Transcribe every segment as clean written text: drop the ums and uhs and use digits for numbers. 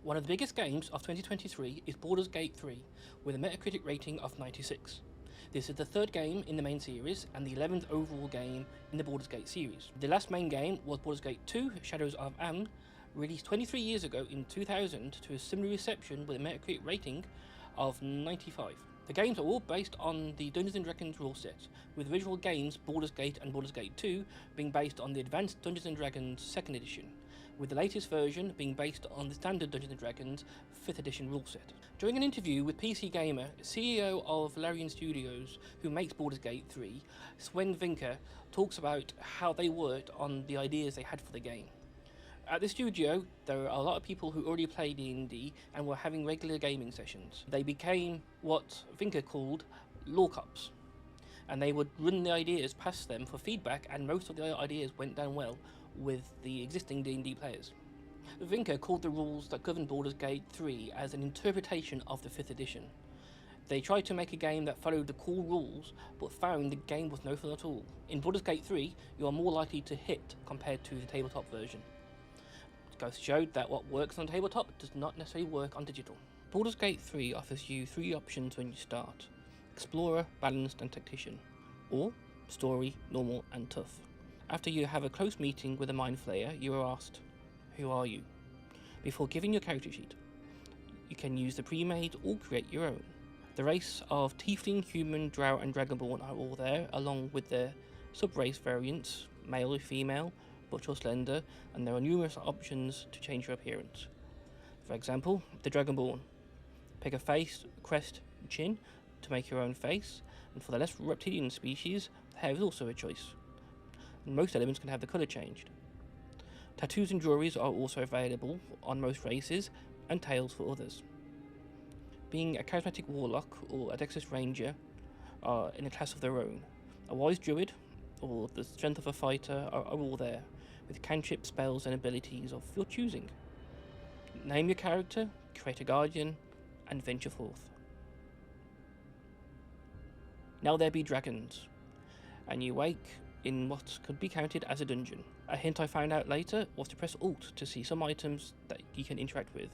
One of the biggest games of 2023 is Baldur's Gate 3, with a Metacritic rating of 96. This is the third game in the main series and the 11th overall game in the Baldur's Gate series. The last main game was Baldur's Gate 2 Shadows of Amn, released 23 years ago in 2000 to a similar reception with a Metacritic rating of 95. The games are all based on the Dungeons & Dragons rule set, with original games Baldur's Gate and Baldur's Gate 2 being based on the Advanced Dungeons & Dragons 2nd edition, with the latest version being based on the standard Dungeons & Dragons 5th edition rule set. During an interview with PC Gamer, CEO of Larian Studios, who makes Baldur's Gate 3, Sven Vinker talks about how they worked on the ideas they had for the game. At the studio, there are a lot of people who already play D&D and were having regular gaming sessions. They became what Vinker called lore cops, and they would run the ideas past them for feedback, and most of the ideas went down well with the existing D&D players. Vinker called the rules that govern Baldur's Gate 3 as an interpretation of the 5th edition. They tried to make a game that followed the core rules, but found the game was no fun at all. In Baldur's Gate 3, you are more likely to hit compared to the tabletop version. Goes to show that what works on tabletop does not necessarily work on digital. Baldur's Gate 3 offers you 3 options when you start: Explorer, Balanced and Tactician, or Story, Normal and Tough. After you have a close meeting with a Mind Flayer, you are asked, "Who are you?" before giving your character sheet. You can use the pre-made or create your own. The race of Tiefling, Human, Drow and Dragonborn are all there, along with their sub-race variants, male or female, butch or slender, and there are numerous options to change your appearance. For example, the Dragonborn. Pick a face, crest, chin to make your own face, and for the less reptilian species, the hair is also a choice. And most elements can have the colour changed. Tattoos and jewelries are also available on most races, and tails for others. Being a charismatic warlock or a dexterous ranger are in a class of their own. A wise druid or the strength of a fighter are all there, with cantrip spells and abilities of your choosing. Name your character, create a guardian, and venture forth. Now there be dragons, and you wake in what could be counted as a dungeon. A hint I found out later was to press Alt to see some items that you can interact with.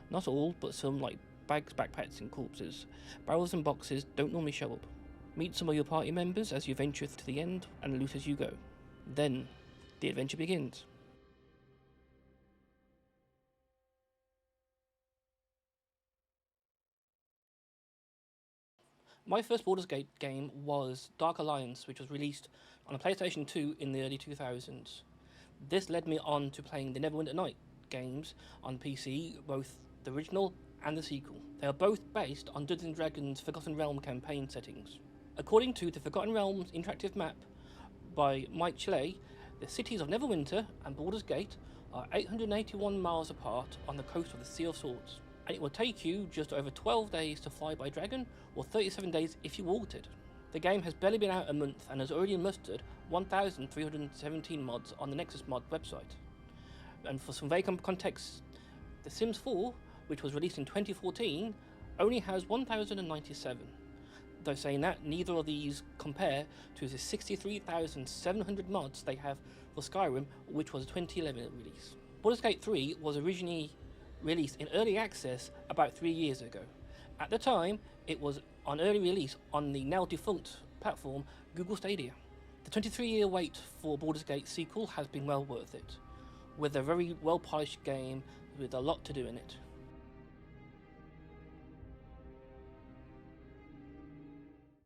Not all, but some, like bags, backpacks and corpses. Barrels and boxes don't normally show up. Meet some of your party members as you venture to the end, and loot as you go. Then the adventure begins. My first Baldur's Gate game was Dark Alliance, which was released on a PlayStation 2 in the early 2000s. This led me on to playing the Neverwinter Night games on PC, both the original and the sequel. They are both based on Dungeons & Dragons Forgotten Realm campaign settings. According to the Forgotten Realms interactive map by Mike Chile, the cities of Neverwinter and Baldur's Gate are 881 miles apart on the coast of the Sea of Swords, and it will take you just over 12 days to fly by dragon, or 37 days if you walked it. The game has barely been out a month and has already mustered 1,317 mods on the Nexus Mod website. And for some vague context, The Sims 4, which was released in 2014, only has 1,097. Though saying that, neither of these compare to the 63,700 mods they have for Skyrim, which was a 2011 release. Baldur's Gate 3 was originally released in early access about 3 years ago. At the time, it was on early release on the now defunct platform Google Stadia. The 23-year wait for Baldur's Gate sequel has been well worth it, with a very well polished game with a lot to do in it.